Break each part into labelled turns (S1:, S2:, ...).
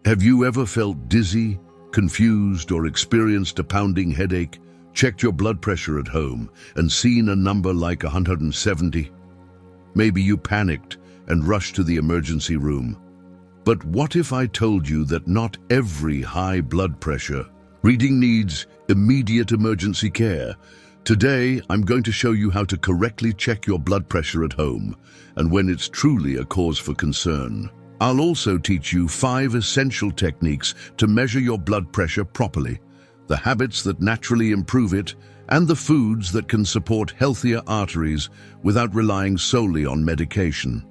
S1: Have you ever felt dizzy, confused, or experienced a pounding headache, checked your blood pressure at home, and seen a number like 170? Maybe you panicked and rushed to the emergency room. But what if I told you that not every high blood pressure reading needs immediate emergency care? Today, I'm going to show you how to correctly check your blood pressure at home and when it's truly a cause for concern. I'll also teach you 5 essential techniques to measure your blood pressure properly, the habits that naturally improve it, and the foods that can support healthier arteries without relying solely on medication.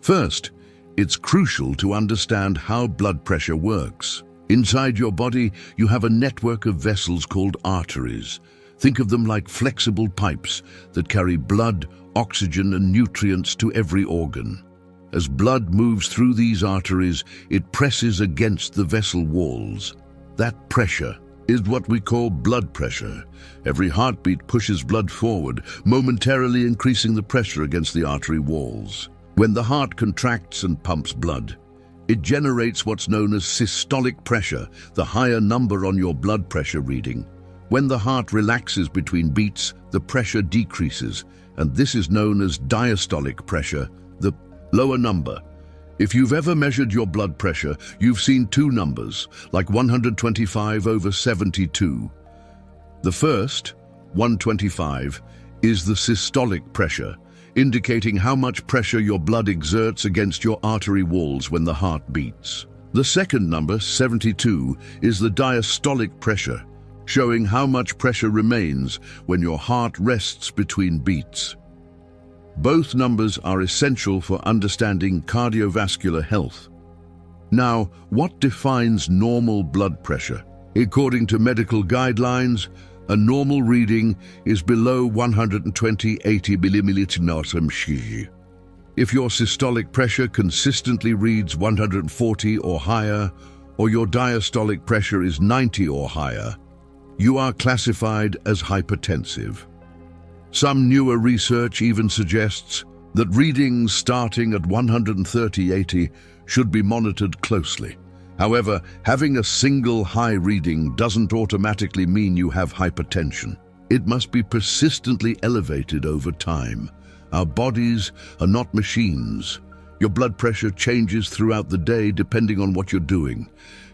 S1: First, it's crucial to understand how blood pressure works. Inside your body, you have a network of vessels called arteries. Think of them like flexible pipes that carry blood, oxygen, and nutrients to every organ. As blood moves through these arteries, it presses against the vessel walls. That pressure is what we call blood pressure. Every heartbeat pushes blood forward, momentarily increasing the pressure against the artery walls. When the heart contracts and pumps blood, it generates what's known as systolic pressure, the higher number on your blood pressure reading. When the heart relaxes between beats, the pressure decreases, and this is known as diastolic pressure, the lower number. If you've ever measured your blood pressure, you've seen 2 numbers, like 125/72. The first, 125, is the systolic pressure, indicating how much pressure your blood exerts against your artery walls when the heart beats. The second number, 72, is the diastolic pressure, showing how much pressure remains when your heart rests between beats. Both numbers are essential for understanding cardiovascular health. Now, what defines normal blood pressure? According to medical guidelines, a normal reading is below 120/80 mmHg. If your systolic pressure consistently reads 140 or higher, or your diastolic pressure is 90 or higher, you are classified as hypertensive. Some newer research even suggests that readings starting at 130/80 should be monitored closely. However, having a single high reading doesn't automatically mean you have hypertension. It must be persistently elevated over time. Our bodies are not machines. Your blood pressure changes throughout the day depending on what you're doing.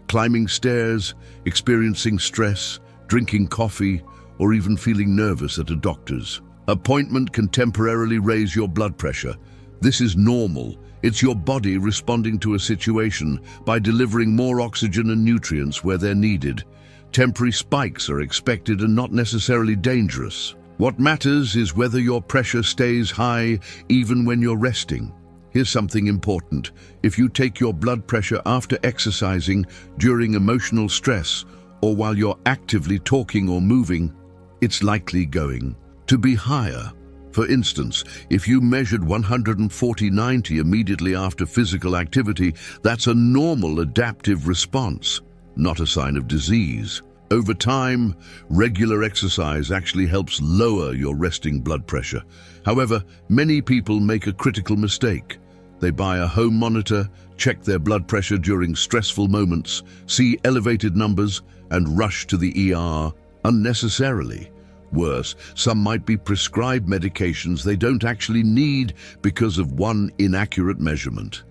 S1: Climbing stairs, experiencing stress, drinking coffee, or even feeling nervous at a doctor's appointment can temporarily raise your blood pressure. This is normal. It's your body responding to a situation by delivering more oxygen and nutrients where they're needed. Temporary spikes are expected and not necessarily dangerous. What matters is whether your pressure stays high even when you're resting. Here's something important. If you take your blood pressure after exercising, during emotional stress, or while you're actively talking or moving, it's likely going to be higher. For instance, if you measured 140/90 immediately after physical activity, that's a normal adaptive response, not a sign of disease. Over time, regular exercise actually helps lower your resting blood pressure. However, many people make a critical mistake. They buy a home monitor, check their blood pressure during stressful moments, see elevated numbers, and rush to the ER unnecessarily. Worse, some might be prescribed medications they don't actually need because of one inaccurate measurement.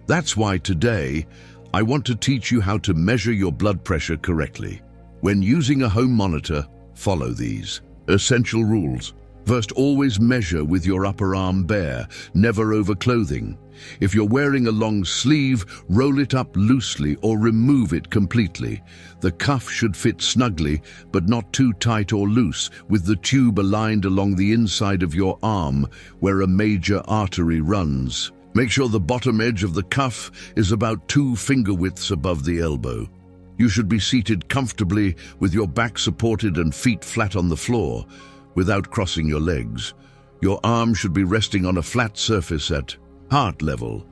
S1: That's why today, I want to teach you how to measure your blood pressure correctly. When using a home monitor, follow these essential rules. First, always measure with your upper arm bare, never over clothing. If you're wearing a long sleeve, roll it up loosely or remove it completely. The cuff should fit snugly, but not too tight or loose, with the tube aligned along the inside of your arm, where a major artery runs. Make sure the bottom edge of the cuff is about 2 finger widths above the elbow. You should be seated comfortably with your back supported and feet flat on the floor, without crossing your legs. Your arm should be resting on a flat surface at heart level.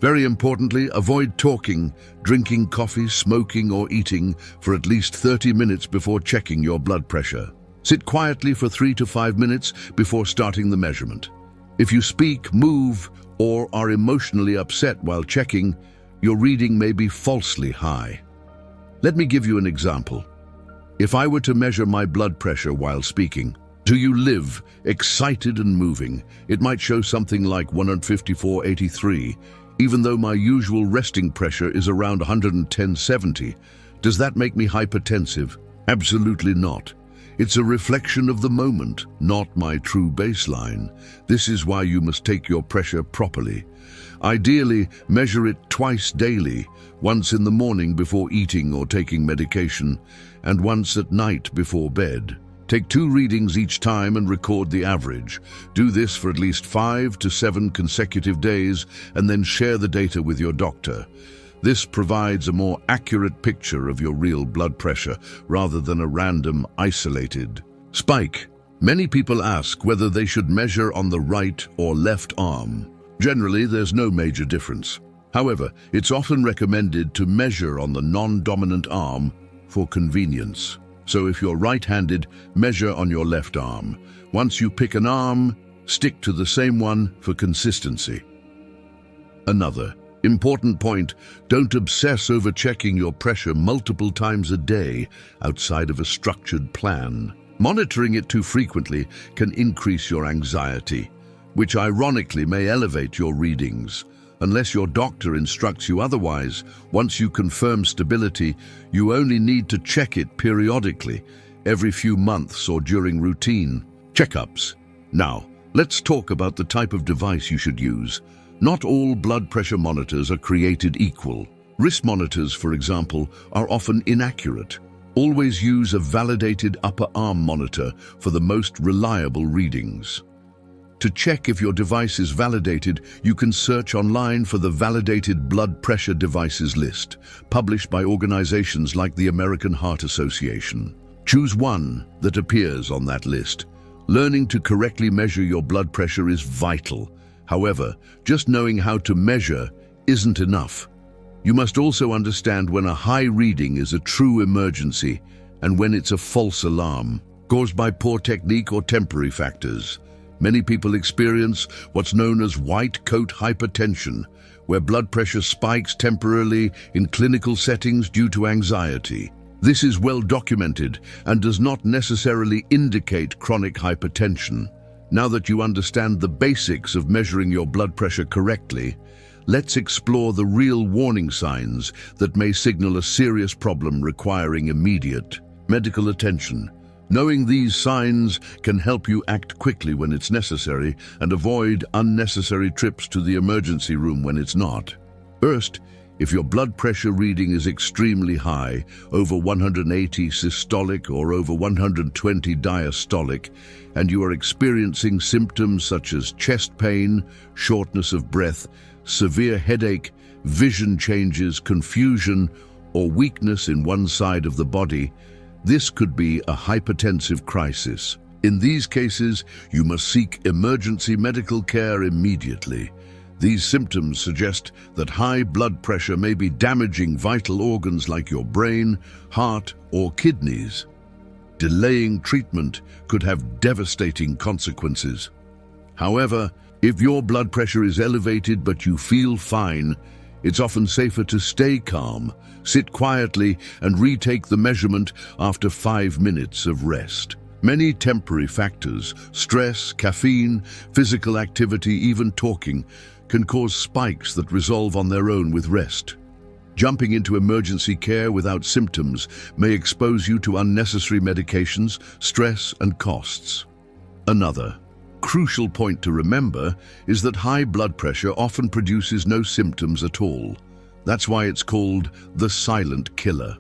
S1: Very importantly, avoid talking, drinking coffee, smoking, or eating for at least 30 minutes before checking your blood pressure. Sit quietly for 3 to 5 minutes before starting the measurement. If you speak, move, or are emotionally upset while checking, your reading may be falsely high. Let me give you an example. If I were to measure my blood pressure while speaking, do you live excited and moving? It might show something like 154/83, even though my usual resting pressure is around 110/70. Does that make me hypertensive? Absolutely not. It's a reflection of the moment, not my true baseline. This is why you must take your pressure properly. Ideally, measure it twice daily, once in the morning before eating or taking medication, and once at night before bed. Take 2 readings each time and record the average. Do this for at least 5 to 7 consecutive days and then share the data with your doctor. This provides a more accurate picture of your real blood pressure rather than a random, isolated spike. Many people ask whether they should measure on the right or left arm. Generally, there's no major difference. However, it's often recommended to measure on the non-dominant arm for convenience. So if you're right-handed, measure on your left arm. Once you pick an arm, stick to the same one for consistency. Another important point, don't obsess over checking your pressure multiple times a day outside of a structured plan. Monitoring it too frequently can increase your anxiety, which ironically may elevate your readings. Unless your doctor instructs you otherwise, once you confirm stability, you only need to check it periodically, every few months or during routine checkups. Now, let's talk about the type of device you should use. Not all blood pressure monitors are created equal. Wrist monitors, for example, are often inaccurate. Always use a validated upper arm monitor for the most reliable readings. To check if your device is validated, you can search online for the Validated Blood Pressure Devices list, published by organizations like the American Heart Association. Choose one that appears on that list. Learning to correctly measure your blood pressure is vital. However, just knowing how to measure isn't enough. You must also understand when a high reading is a true emergency and when it's a false alarm, caused by poor technique or temporary factors. Many people experience what's known as white coat hypertension, where blood pressure spikes temporarily in clinical settings due to anxiety. This is well documented and does not necessarily indicate chronic hypertension. Now that you understand the basics of measuring your blood pressure correctly, let's explore the real warning signs that may signal a serious problem requiring immediate medical attention. Knowing these signs can help you act quickly when it's necessary and avoid unnecessary trips to the emergency room when it's not. First, if your blood pressure reading is extremely high, over 180 systolic or over 120 diastolic, and you are experiencing symptoms such as chest pain, shortness of breath, severe headache, vision changes, confusion, or weakness in one side of the body, this could be a hypertensive crisis. In these cases, you must seek emergency medical care immediately. These symptoms suggest that high blood pressure may be damaging vital organs like your brain, heart, or kidneys. Delaying treatment could have devastating consequences. However, if your blood pressure is elevated but you feel fine, it's often safer to stay calm, sit quietly, and retake the measurement after 5 minutes of rest. Many temporary factors, stress, caffeine, physical activity, even talking, can cause spikes that resolve on their own with rest. Jumping into emergency care without symptoms may expose you to unnecessary medications, stress, and costs. Another crucial point to remember is that high blood pressure often produces no symptoms at all. That's why it's called the silent killer.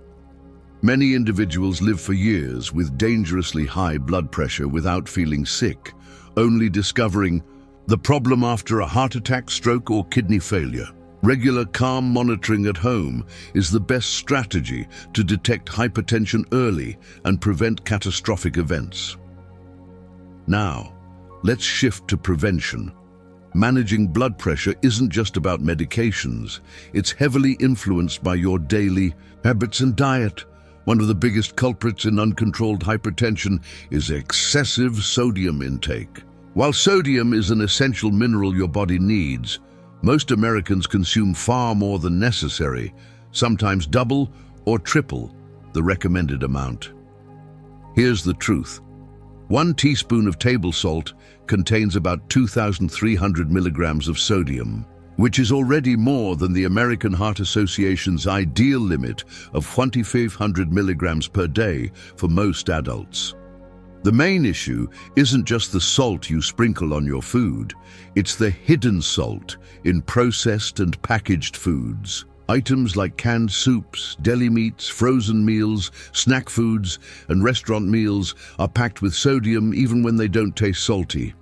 S1: Many individuals live for years with dangerously high blood pressure without feeling sick, only discovering the problem after a heart attack, stroke, or kidney failure. Regular calm monitoring at home is the best strategy to detect hypertension early and prevent catastrophic events. Now, let's shift to prevention. Managing blood pressure isn't just about medications. It's heavily influenced by your daily habits and diet. One of the biggest culprits in uncontrolled hypertension is excessive sodium intake. While sodium is an essential mineral your body needs, Most Americans consume far more than necessary, sometimes double or triple the recommended amount. Here's the truth. 1 teaspoon of table salt contains about 2,300 milligrams of sodium, which is already more than the American Heart Association's ideal limit of 2,500 milligrams per day for most adults. The main issue isn't just the salt you sprinkle on your food, it's the hidden salt in processed and packaged foods. Items like canned soups, deli meats, frozen meals, snack foods, and restaurant meals are packed with sodium even when they don't taste salty.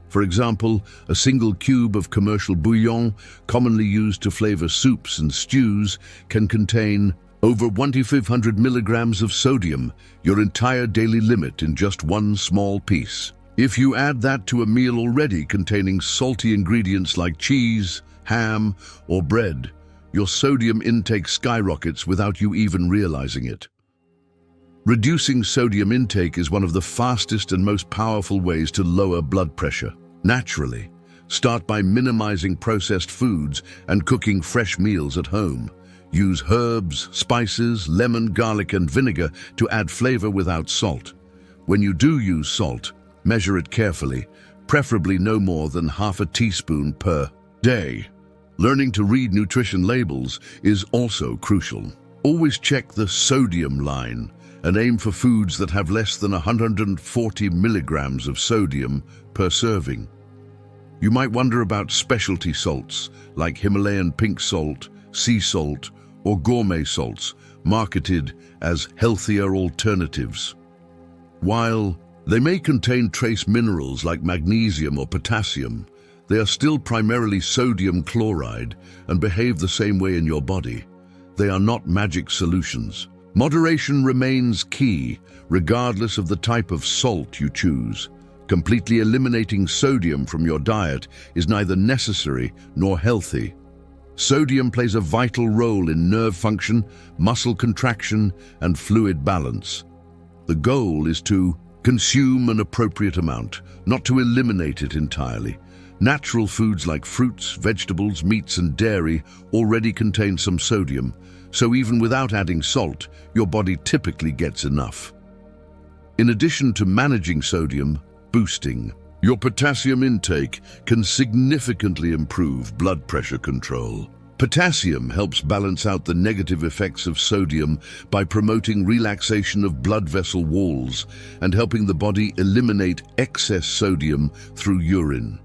S1: For example, a single cube of commercial bouillon, commonly used to flavor soups and stews, can contain over 1,500 milligrams of sodium, your entire daily limit in just one small piece. If you add that to a meal already containing salty ingredients like cheese, ham, or bread, your sodium intake skyrockets without you even realizing it. Reducing sodium intake is one of the fastest and most powerful ways to lower blood pressure. Naturally, start by minimizing processed foods and cooking fresh meals at home. Use herbs, spices, lemon, garlic, and vinegar to add flavor without salt. When you do use salt, measure it carefully, preferably no more than half a teaspoon per day. Learning to read nutrition labels is also crucial. Always check the sodium line and aim for foods that have less than 140 milligrams of sodium per serving. You might wonder about specialty salts like Himalayan pink salt, sea salt, or gourmet salts, marketed as healthier alternatives. While they may contain trace minerals like magnesium or potassium, they are still primarily sodium chloride and behave the same way in your body. They are not magic solutions. Moderation remains key, regardless of the type of salt you choose. Completely eliminating sodium from your diet is neither necessary nor healthy. Sodium plays a vital role in nerve function, muscle contraction, and fluid balance. The goal is to consume an appropriate amount, not to eliminate it entirely. Natural foods like fruits, vegetables, meats, and dairy already contain some sodium, so even without adding salt, your body typically gets enough. In addition to managing sodium, boosting your potassium intake can significantly improve blood pressure control. Potassium helps balance out the negative effects of sodium by promoting relaxation of blood vessel walls and helping the body eliminate excess sodium through urine.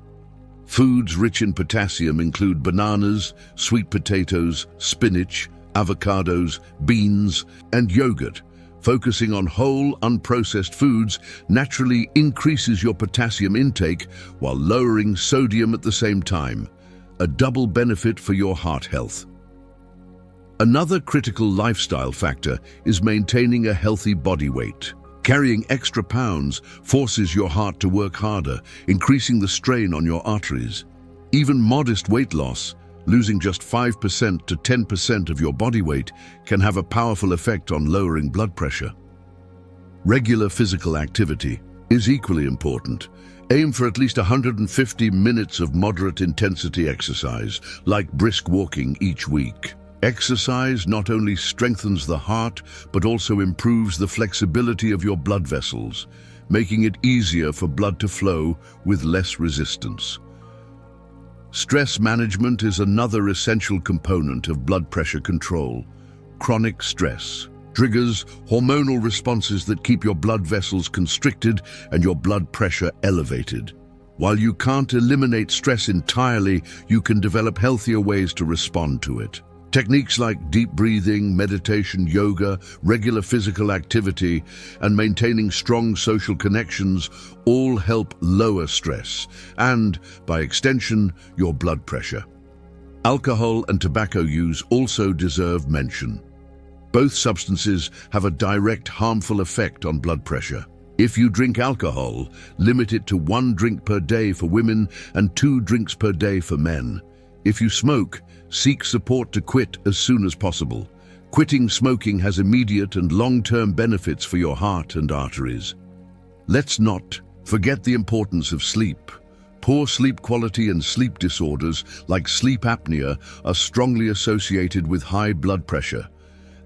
S1: Foods rich in potassium include bananas, sweet potatoes, spinach, avocados, beans, and yogurt. Focusing on whole, unprocessed foods naturally increases your potassium intake while lowering sodium at the same time, a double benefit for your heart health. Another critical lifestyle factor is maintaining a healthy body weight. Carrying extra pounds forces your heart to work harder, increasing the strain on your arteries. Even modest weight loss, losing just 5% to 10% of your body weight, can have a powerful effect on lowering blood pressure. Regular physical activity is equally important. Aim for at least 150 minutes of moderate intensity exercise, like brisk walking each week. Exercise not only strengthens the heart, but also improves the flexibility of your blood vessels, making it easier for blood to flow with less resistance. Stress management is another essential component of blood pressure control. Chronic stress triggers hormonal responses that keep your blood vessels constricted and your blood pressure elevated. While you can't eliminate stress entirely, you can develop healthier ways to respond to it. Techniques like deep breathing, meditation, yoga, regular physical activity, and maintaining strong social connections all help lower stress and, by extension, your blood pressure. Alcohol and tobacco use also deserve mention. Both substances have a direct harmful effect on blood pressure. If you drink alcohol, limit it to 1 drink per day for women and 2 drinks per day for men. If you smoke, seek support to quit as soon as possible. Quitting smoking has immediate and long-term benefits for your heart and arteries. Let's not forget the importance of sleep. Poor sleep quality and sleep disorders like sleep apnea are strongly associated with high blood pressure.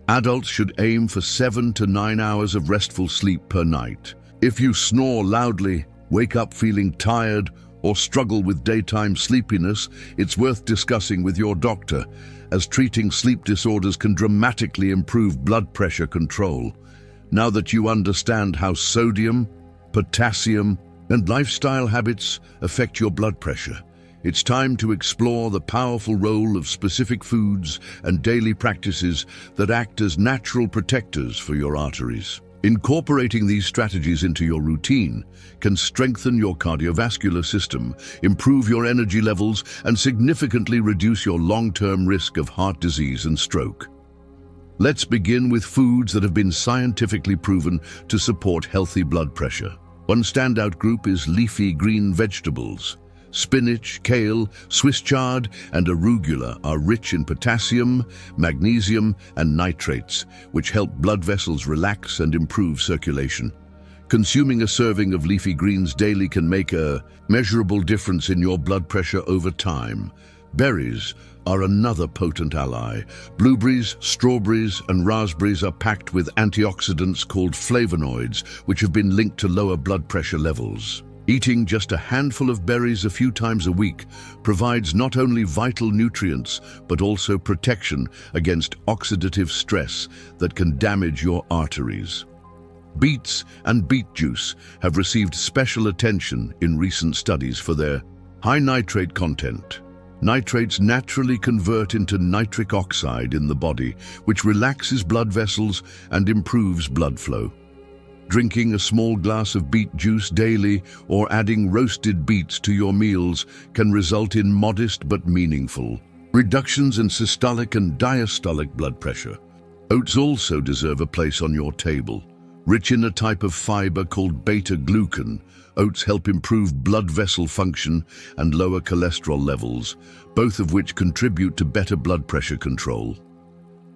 S1: Adults should aim for 7 to 9 hours of restful sleep per night. If you snore loudly, wake up feeling tired, or struggle with daytime sleepiness, it's worth discussing with your doctor, as treating sleep disorders can dramatically improve blood pressure control. Now that you understand how sodium, potassium, and lifestyle habits affect your blood pressure, it's time to explore the powerful role of specific foods and daily practices that act as natural protectors for your arteries. Incorporating these strategies into your routine can strengthen your cardiovascular system, improve your energy levels, and significantly reduce your long-term risk of heart disease and stroke. Let's begin with foods that have been scientifically proven to support healthy blood pressure. One standout group is leafy green vegetables. Spinach, kale, Swiss chard, and arugula are rich in potassium, magnesium, and nitrates, which help blood vessels relax and improve circulation. Consuming a serving of leafy greens daily can make a measurable difference in your blood pressure over time. Berries are another potent ally. Blueberries, strawberries, and raspberries are packed with antioxidants called flavonoids, which have been linked to lower blood pressure levels. Eating just a handful of berries a few times a week provides not only vital nutrients, but also protection against oxidative stress that can damage your arteries. Beets and beet juice have received special attention in recent studies for their high nitrate content. Nitrates naturally convert into nitric oxide in the body, which relaxes blood vessels and improves blood flow. Drinking a small glass of beet juice daily or adding roasted beets to your meals can result in modest but meaningful reductions in systolic and diastolic blood pressure. Oats also deserve a place on your table. Rich in a type of fiber called beta-glucan, oats help improve blood vessel function and lower cholesterol levels, both of which contribute to better blood pressure control.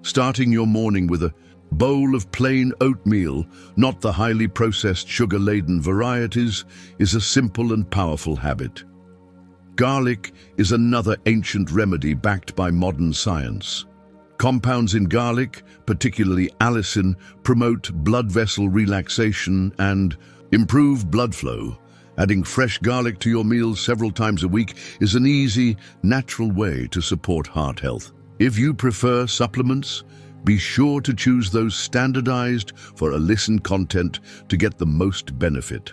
S1: Starting your morning with a bowl of plain oatmeal, not the highly processed sugar-laden varieties, is a simple and powerful habit. Garlic is another ancient remedy backed by modern science. Compounds in garlic, particularly allicin, promote blood vessel relaxation and improve blood flow. Adding fresh garlic to your meals several times a week is an easy, natural way to support heart health. If you prefer supplements, be sure to choose those standardized for allicin content to get the most benefit.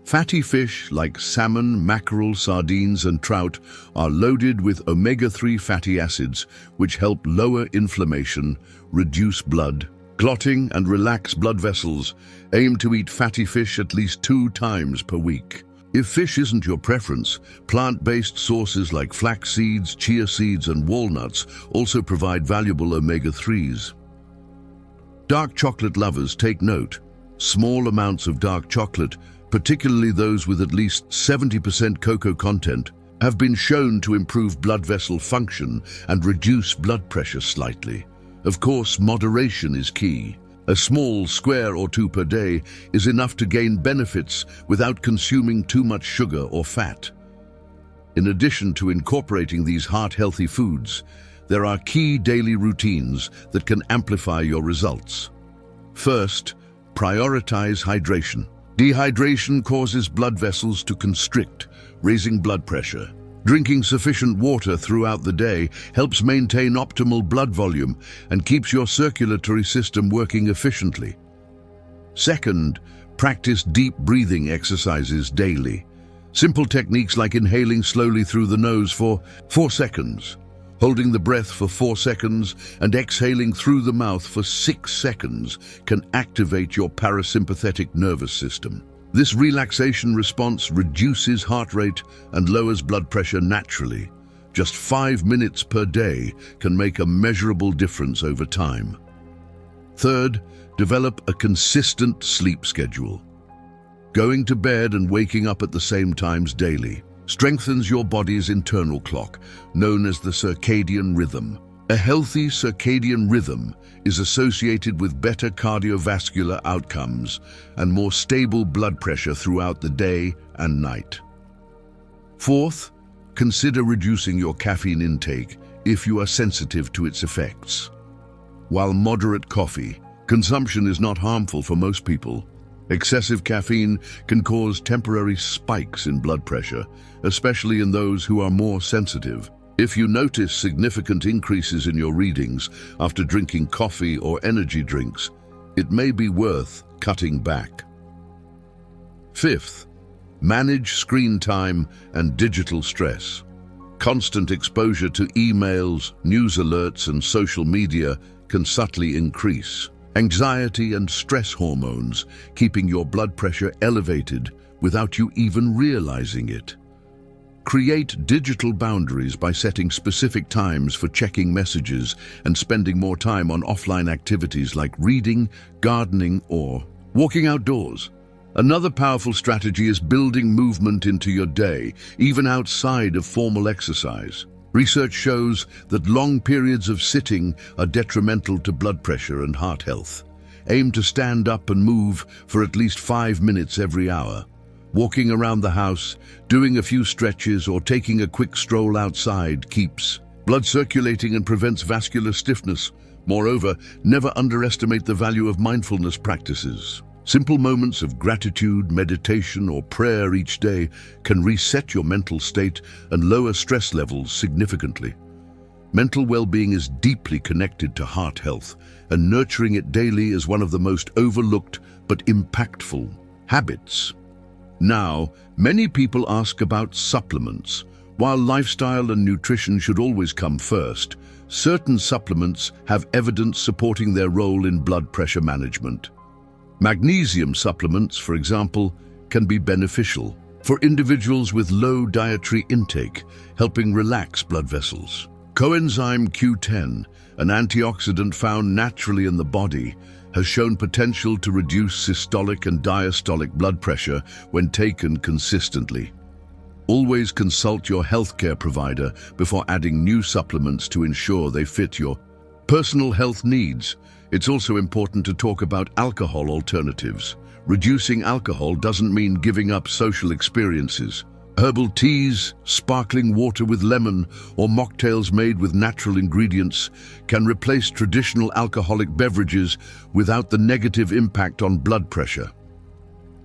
S1: Fatty fish like salmon, mackerel, sardines, and trout are loaded with omega-3 fatty acids, which help lower inflammation, reduce blood clotting, and relax blood vessels. Aim to eat fatty fish at least 2 times per week. If fish isn't your preference, plant-based sources like flax seeds, chia seeds, and walnuts also provide valuable omega-3s. Dark chocolate lovers, take note. Small amounts of dark chocolate, particularly those with at least 70% cocoa content, have been shown to improve blood vessel function and reduce blood pressure slightly. Of course, moderation is key. A small square or 2 per day is enough to gain benefits without consuming too much sugar or fat. In addition to incorporating these heart-healthy foods, there are key daily routines that can amplify your results. First, prioritize hydration. Dehydration causes blood vessels to constrict, raising blood pressure. Drinking sufficient water throughout the day helps maintain optimal blood volume and keeps your circulatory system working efficiently. Second, practice deep breathing exercises daily. Simple techniques like inhaling slowly through the nose for 4 seconds, holding the breath for 4 seconds, and exhaling through the mouth for 6 seconds can activate your parasympathetic nervous system. This relaxation response reduces heart rate and lowers blood pressure naturally. Just 5 minutes per day can make a measurable difference over time. Third, develop a consistent sleep schedule. Going to bed and waking up at the same times daily strengthens your body's internal clock, known as the circadian rhythm. A healthy circadian rhythm is associated with better cardiovascular outcomes and more stable blood pressure throughout the day and night. Fourth, consider reducing your caffeine intake if you are sensitive to its effects. While moderate coffee consumption is not harmful for most people, excessive caffeine can cause temporary spikes in blood pressure, especially in those who are more sensitive. If you notice significant increases in your readings after drinking coffee or energy drinks, it may be worth cutting back. Fifth, manage screen time and digital stress. Constant exposure to emails, news alerts, and social media can subtly increase anxiety and stress hormones, keeping your blood pressure elevated without you even realizing it. Create digital boundaries by setting specific times for checking messages and spending more time on offline activities like reading, gardening, or walking outdoors. Another powerful strategy is building movement into your day, even outside of formal exercise. Research shows that long periods of sitting are detrimental to blood pressure and heart health. Aim to stand up and move for at least 5 minutes every hour. Walking around the house, doing a few stretches, or taking a quick stroll outside keeps blood circulating and prevents vascular stiffness. Moreover, never underestimate the value of mindfulness practices. Simple moments of gratitude, meditation, or prayer each day can reset your mental state and lower stress levels significantly. Mental well-being is deeply connected to heart health, and nurturing it daily is one of the most overlooked but impactful habits. Now, many people ask about supplements. While lifestyle and nutrition should always come first, certain supplements have evidence supporting their role in blood pressure management. Magnesium supplements, for example, can be beneficial for individuals with low dietary intake, helping relax blood vessels. Coenzyme Q10, an antioxidant found naturally in the body, has shown potential to reduce systolic and diastolic blood pressure when taken consistently. Always consult your healthcare provider before adding new supplements to ensure they fit your personal health needs. It's also important to talk about alcohol alternatives. Reducing alcohol doesn't mean giving up social experiences. Herbal teas, sparkling water with lemon, or mocktails made with natural ingredients can replace traditional alcoholic beverages without the negative impact on blood pressure.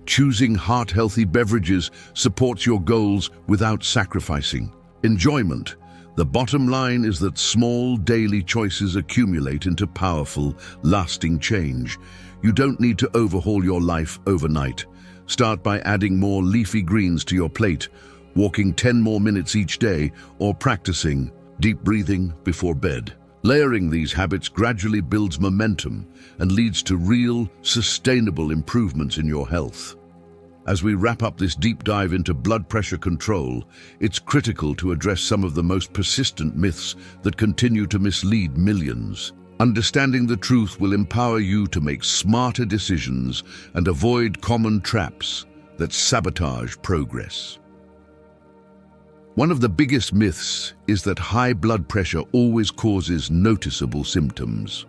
S1: Choosing heart-healthy beverages supports your goals without sacrificing enjoyment. The bottom line is that small daily choices accumulate into powerful, lasting change. You don't need to overhaul your life overnight. Start by adding more leafy greens to your plate, walking 10 more minutes each day, or practicing deep breathing before bed. Layering these habits gradually builds momentum and leads to real, sustainable improvements in your health. As we wrap up this deep dive into blood pressure control, it's critical to address some of the most persistent myths that continue to mislead millions. Understanding the truth will empower you to make smarter decisions and avoid common traps that sabotage progress. One of the biggest myths is that high blood pressure always causes noticeable symptoms.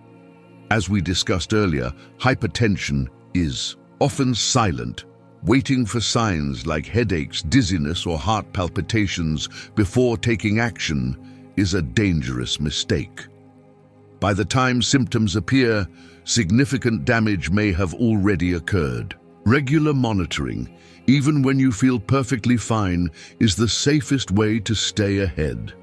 S1: As we discussed earlier, hypertension is often silent, waiting for signs like headaches, dizziness, or heart palpitations before taking action is a dangerous mistake. By the time symptoms appear, significant damage may have already occurred. Regular monitoring, even when you feel perfectly fine, is the safest way to stay ahead.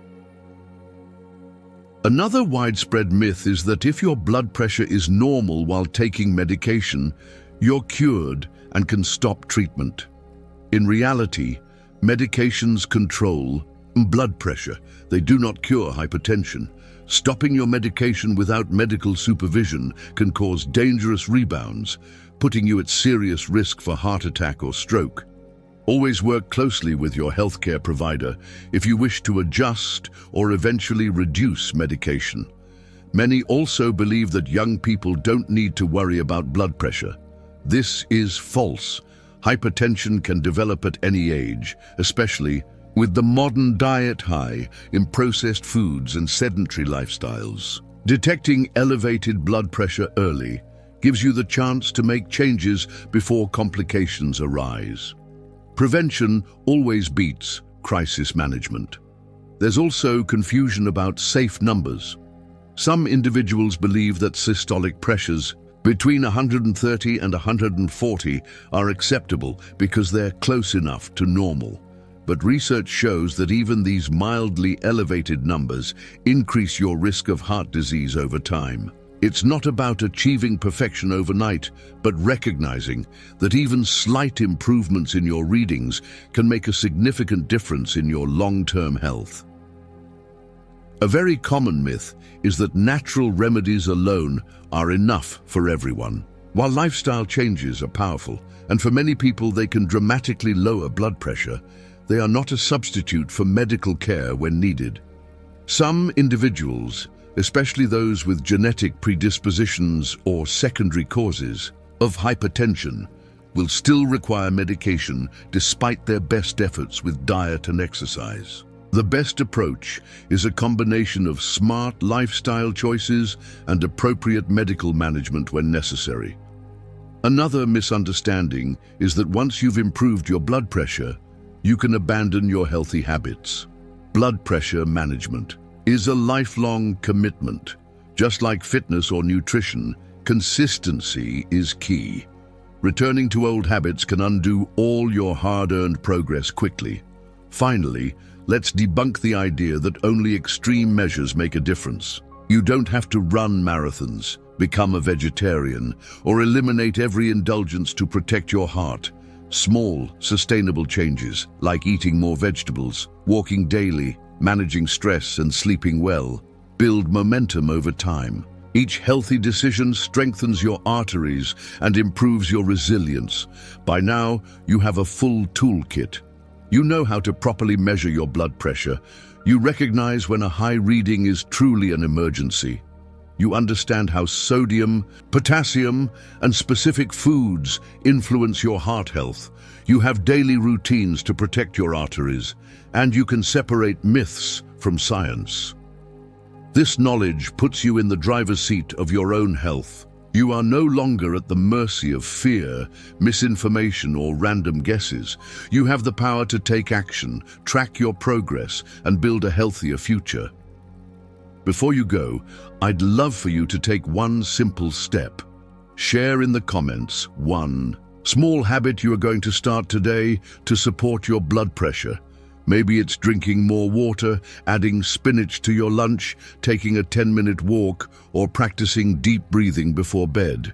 S1: Another widespread myth is that if your blood pressure is normal while taking medication, you're cured and can stop treatment. In reality, medications control blood pressure. They do not cure hypertension. Stopping your medication without medical supervision can cause dangerous rebounds, putting you at serious risk for heart attack or stroke. Always work closely with your healthcare provider if you wish to adjust or eventually reduce medication. Many also believe that young people don't need to worry about blood pressure. This is false. Hypertension can develop at any age, especially with the modern diet high in processed foods and sedentary lifestyles. Detecting elevated blood pressure early gives you the chance to make changes before complications arise. Prevention always beats crisis management. There's also confusion about safe numbers. Some individuals believe that systolic pressures between 130 and 140 are acceptable because they're close enough to normal. But research shows that even these mildly elevated numbers increase your risk of heart disease over time. It's not about achieving perfection overnight, but recognizing that even slight improvements in your readings can make a significant difference in your long-term health. A very common myth is that natural remedies alone are enough for everyone. While lifestyle changes are powerful, and for many people they can dramatically lower blood pressure, they are not a substitute for medical care when needed. Some individuals, especially those with genetic predispositions or secondary causes of hypertension, will still require medication despite their best efforts with diet and exercise. The best approach is a combination of smart lifestyle choices and appropriate medical management when necessary. Another misunderstanding is that once you've improved your blood pressure, you can abandon your healthy habits. Blood pressure management is a lifelong commitment. Just like fitness or nutrition, consistency is key. Returning to old habits can undo all your hard-earned progress quickly. Finally, let's debunk the idea that only extreme measures make a difference. You don't have to run marathons, become a vegetarian, or eliminate every indulgence to protect your heart. Small, sustainable changes, like eating more vegetables, walking daily, managing stress and sleeping well, build momentum over time. Each healthy decision strengthens your arteries and improves your resilience. By now, you have a full toolkit. You know how to properly measure your blood pressure. You recognize when a high reading is truly an emergency. You understand how sodium, potassium, and specific foods influence your heart health. You have daily routines to protect your arteries, and you can separate myths from science. This knowledge puts you in the driver's seat of your own health. You are no longer at the mercy of fear, misinformation, or random guesses. You have the power to take action, track your progress, and build a healthier future. Before you go, I'd love for you to take one simple step. Share in the comments one small habit you are going to start today to support your blood pressure. Maybe it's drinking more water, adding spinach to your lunch, taking a 10-minute walk, or practicing deep breathing before bed.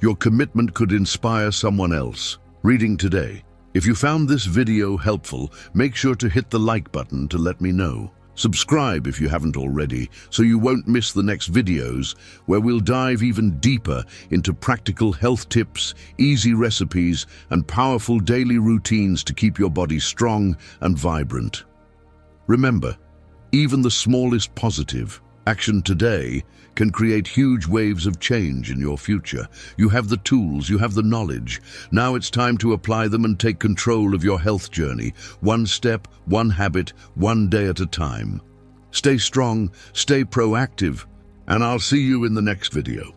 S1: Your commitment could inspire someone else. Reading today. If you found this video helpful, make sure to hit the like button to let me know. Subscribe if you haven't already, so you won't miss the next videos, where we'll dive even deeper into practical health tips, easy recipes, and powerful daily routines to keep your body strong and vibrant. Remember, even the smallest positive action today can create huge waves of change in your future. You have the tools, you have the knowledge. Now it's time to apply them and take control of your health journey. One step, one habit, one day at a time. Stay strong, stay proactive, and I'll see you in the next video.